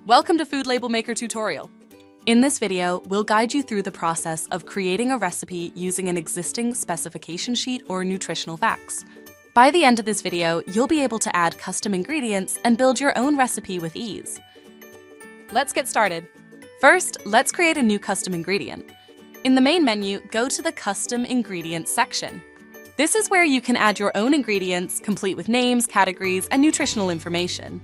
Welcome to FoodLabelMaker tutorial. In this video, we'll guide you through the process of creating a recipe using an existing specification sheet or nutritional facts. By the end of this video, you'll be able to add custom ingredients and build your own recipe with ease. Let's get started. First, let's create a new custom ingredient. In the main menu, go to the Custom Ingredients section. This is where you can add your own ingredients, complete with names, categories, and nutritional information.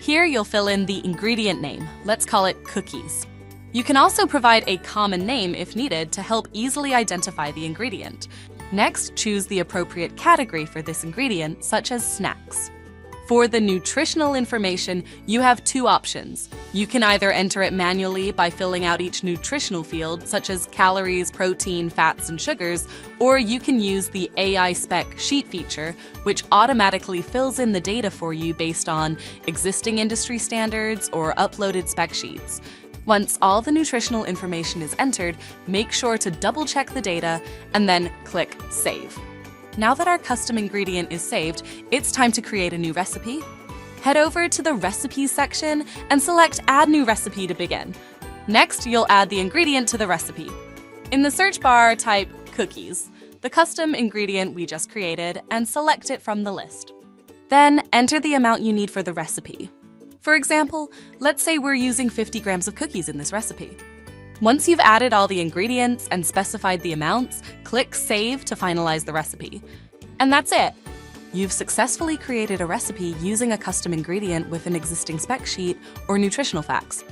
Here you'll fill in the ingredient name. Let's call it cookies. You can also provide a common name if needed to help easily identify the ingredient. Next, choose the appropriate category for this ingredient, such as snacks. For the nutritional information, you have two options. You can either enter it manually by filling out each nutritional field, such as calories, protein, fats, and sugars, or you can use the AI Spec sheet feature, which automatically fills in the data for you based on existing industry standards or uploaded spec sheets. Once all the nutritional information is entered, make sure to double-check the data and then click Save. Now that our custom ingredient is saved, it's time to create a new recipe. Head over to the Recipes section and select Add New Recipe to begin. Next, you'll add the ingredient to the recipe. In the search bar, type cookies, the custom ingredient we just created, and select it from the list. Then, enter the amount you need for the recipe. For example, let's say we're using 50 grams of cookies in this recipe. Once you've added all the ingredients and specified the amounts, click Save to finalize the recipe. And that's it! You've successfully created a recipe using a custom ingredient with an existing spec sheet or nutritional facts.